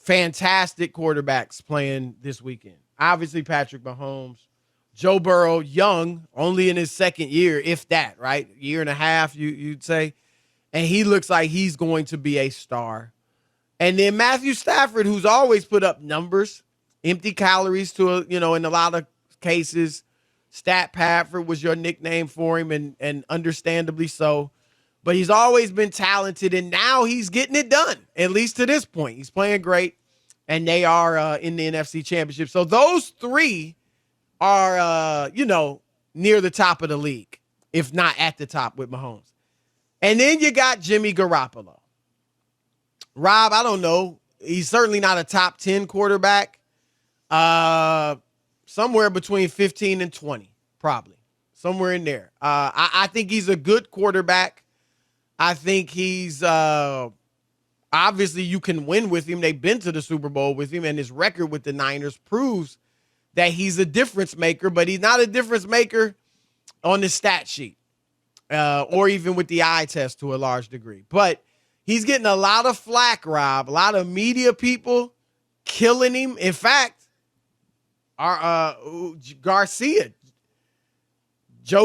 fantastic quarterbacks playing this weekend. Obviously, Patrick Mahomes, Joe Burrow, young, only in his second year, if that, right? Year and a half, you'd say. And he looks like he's going to be a star. And then Matthew Stafford, who's always put up numbers, empty calories in a lot of cases. Stat Padford was your nickname for him, and understandably so. But he's always been talented, and now he's getting it done, at least to this point. He's playing great, and they are in the NFC Championship. So those three are, near the top of the league, if not at the top with Mahomes. And then you got Jimmy Garoppolo. Rob, I don't know. He's certainly not a top 10 quarterback. Somewhere between 15 and 20, probably. Somewhere in there. I think he's a good quarterback. I think he's obviously you can win with him. They've been to the Super Bowl with him, and his record with the Niners proves that he's a difference maker, but he's not a difference maker on the stat sheet or even with the eye test to a large degree. But he's getting a lot of flack, Rob. A lot of media people killing him. In fact, our Jeff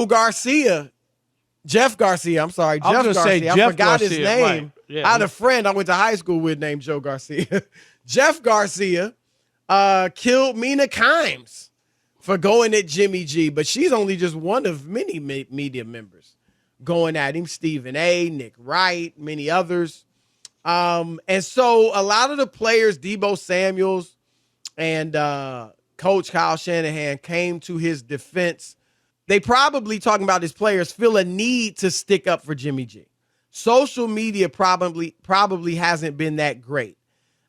Garcia. I forgot his name. Right. Yeah. I had a friend I went to high school with named Joe Garcia. Jeff Garcia killed Mina Kimes for going at Jimmy G, but she's only just one of many media members going at him. Stephen A., Nick Wright, many others. And so a lot of the players, Deebo Samuels and Coach Kyle Shanahan, came to his defense. They probably, talking about his players, feel a need to stick up for Jimmy G. Social media probably hasn't been that great.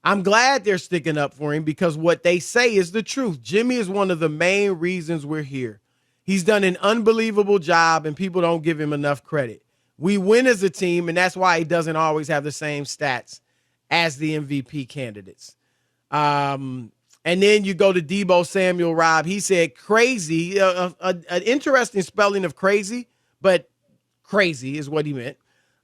I'm glad they're sticking up for him because what they say is the truth. Jimmy is one of the main reasons we're here. He's done an unbelievable job, and people don't give him enough credit. We win as a team, and that's why he doesn't always have the same stats as the MVP candidates. And then you go to Deebo Samuel, Rob. He said crazy, an interesting spelling of crazy, but crazy is what he meant.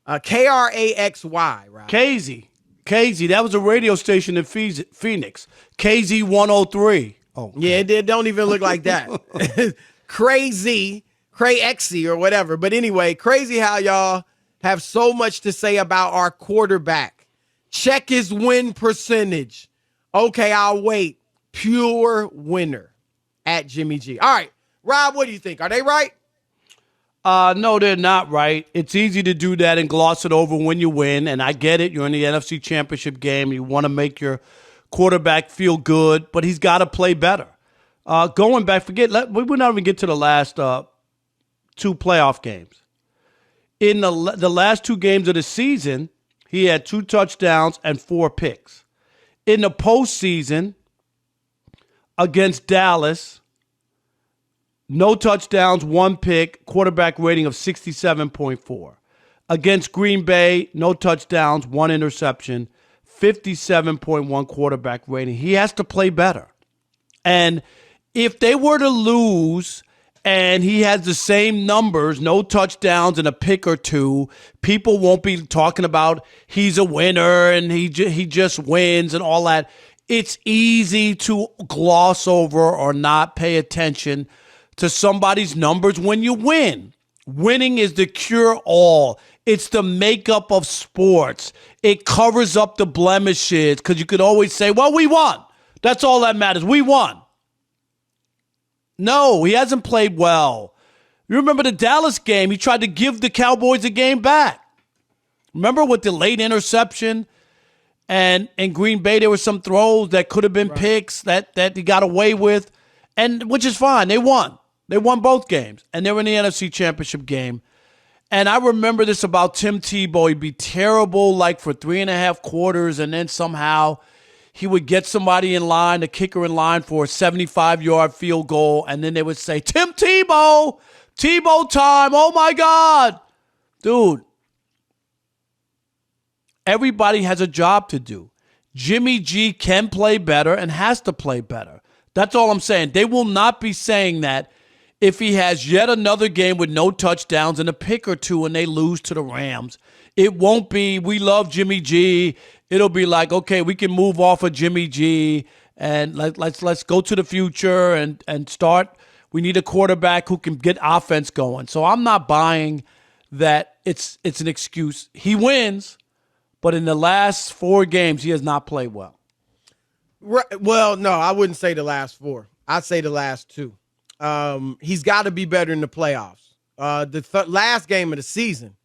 Kraxy, Rob. KZ. That was a radio station in Phoenix. KZ 103. Oh, yeah, it don't even look like that. Crazy or whatever. But anyway, crazy how y'all have so much to say about our quarterback. Check his win percentage. Okay, I'll wait. Pure winner at Jimmy G. All right, Rob, what do you think? Are they right? No, they're not right. It's easy to do that and gloss it over when you win, and I get it. You're in the NFC Championship game. You want to make your quarterback feel good, but he's got to play better. Going back, we would not even get to the last two playoff games. In the last two games of the season, he had 2 touchdowns and 4 picks. In the postseason, against Dallas, no touchdowns, 1 pick, quarterback rating of 67.4. Against Green Bay, no touchdowns, 1 interception, 57.1 quarterback rating. He has to play better. And if they were to lose and he has the same numbers, no touchdowns and a pick or 2, people won't be talking about he's a winner and he just wins and all that. It's easy to gloss over or not pay attention to somebody's numbers when you win. Winning is the cure-all. It's the makeup of sports. It covers up the blemishes because you could always say, well, we won. That's all that matters. We won. No, he hasn't played well. You remember the Dallas game? He tried to give the Cowboys a game back. Remember with the late interception? And in Green Bay, there were some throws that could have been picks that he got away with, and which is fine. They won. They won both games, and they were in the NFC Championship game. And I remember this about Tim Tebow. He'd be terrible like for 3.5 quarters, and then somehow he would get somebody in line, a kicker in line for a 75-yard field goal, and then they would say, Tim Tebow time, oh my God. Dude. Everybody has a job to do. Jimmy G can play better and has to play better. That's all I'm saying. They will not be saying that if he has yet another game with no touchdowns and a pick or 2 and they lose to the Rams. it won't be, we love Jimmy G. It'll be like, okay, we can move off of Jimmy G and let's go to the future and start. We need a quarterback who can get offense going. So I'm not buying that it's an excuse. He wins, but in the last 4 games, he has not played well. Right. Well, no, I wouldn't say the last 4. I'd say the last 2. He's got to be better in the playoffs. The last game of the season,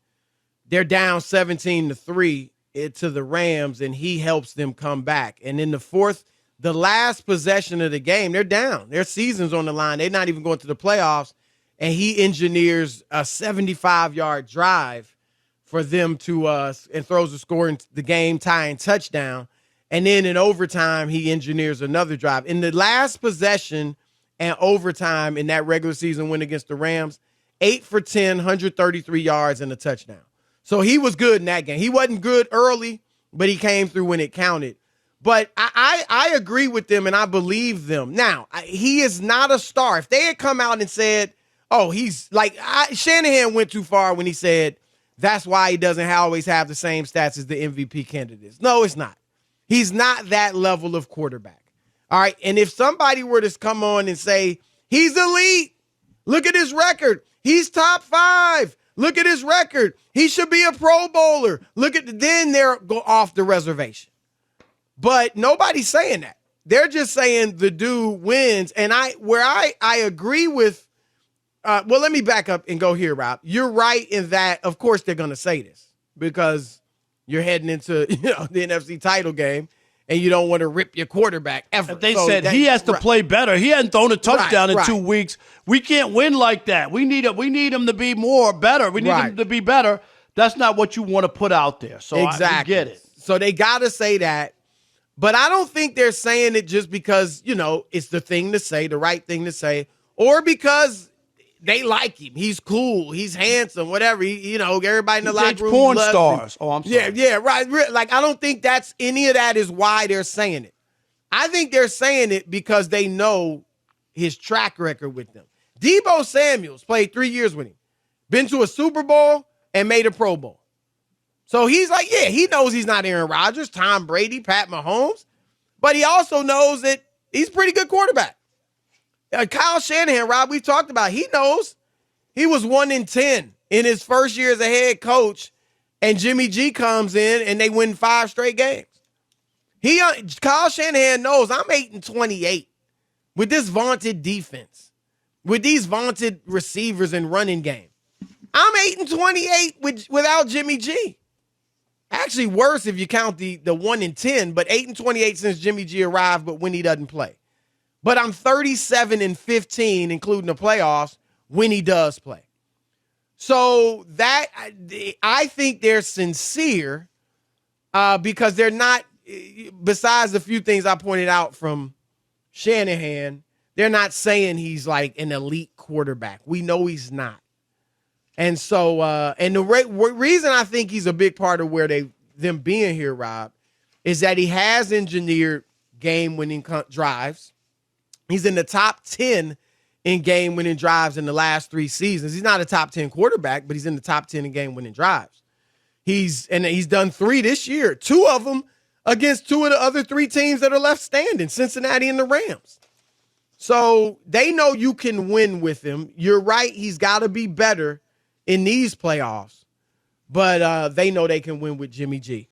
they're down 17-3 to the Rams, and he helps them come back. And in the last possession of the game, they're down. Their season's on the line. They're not even going to the playoffs, and he engineers a 75-yard drive for them to and throws a score in the game-tying touchdown. And then in overtime, he engineers another drive. In the last possession and overtime in that regular season win against the Rams, 8 for 10, 133 yards and a touchdown. So he was good in that game. He wasn't good early, but he came through when it counted. But I agree with them, and I believe them. Now, he is not a star. If they had come out and said, oh, he's like Shanahan went too far when he said that's why he doesn't always have the same stats as the MVP candidates. No, it's not. He's not that level of quarterback. All right. And if somebody were to come on and say, he's elite, look at his record. He's top 5. Look at his record. He should be a Pro Bowler. Then they're go off the reservation. But nobody's saying that. They're just saying the dude wins. And I agree with, well, let me back up and go here, Rob. You're right in that, of course, they're going to say this because you're heading into the NFC title game and you don't want to rip your quarterback ever. If they said he has to play better. He hasn't thrown a touchdown in 2 weeks. We can't win like that. We need him to be better. We need him to be better. That's not what you want to put out there. So I get it. So they got to say that. But I don't think they're saying it just because, it's the thing to say, the right thing to say, or because they like him. He's cool. He's handsome, whatever. Everybody in the locker room porn loves stars. him. Oh, I'm sorry. Yeah, right. Like, I don't think any of that is why they're saying it. I think they're saying it because they know his track record with them. Deebo Samuels played 3 years with him, been to a Super Bowl and made a Pro Bowl. So he's like, yeah, he knows he's not Aaron Rodgers, Tom Brady, Pat Mahomes, but he also knows that he's a pretty good quarterback. Kyle Shanahan, Rob, we talked about, he knows he was 1-10 in his first year as a head coach, and Jimmy G comes in and they win 5 straight games. Kyle Shanahan knows I'm 8-28 with this vaunted defense, with these vaunted receivers and running game. I'm 8-28 without Jimmy G. Actually, worse if you count the 1-10, but 8-28 since Jimmy G arrived, but when he doesn't play. But I'm 37-15, including the playoffs, when he does play. So that I think they're sincere because they're not, besides the few things I pointed out from Shanahan, they're not saying he's like an elite quarterback. We know he's not. And so, and the reason I think he's a big part of them being here, Rob, is that he has engineered game-winning drives. He's in the top 10 in game-winning drives in the last 3 seasons. He's not a top 10 quarterback, but he's in the top 10 in game-winning drives. He's done 3 this year, 2 of them against 2 of the other 3 teams that are left standing, Cincinnati and the Rams. So they know you can win with him. You're right. He's got to be better in these playoffs, but they know they can win with Jimmy G.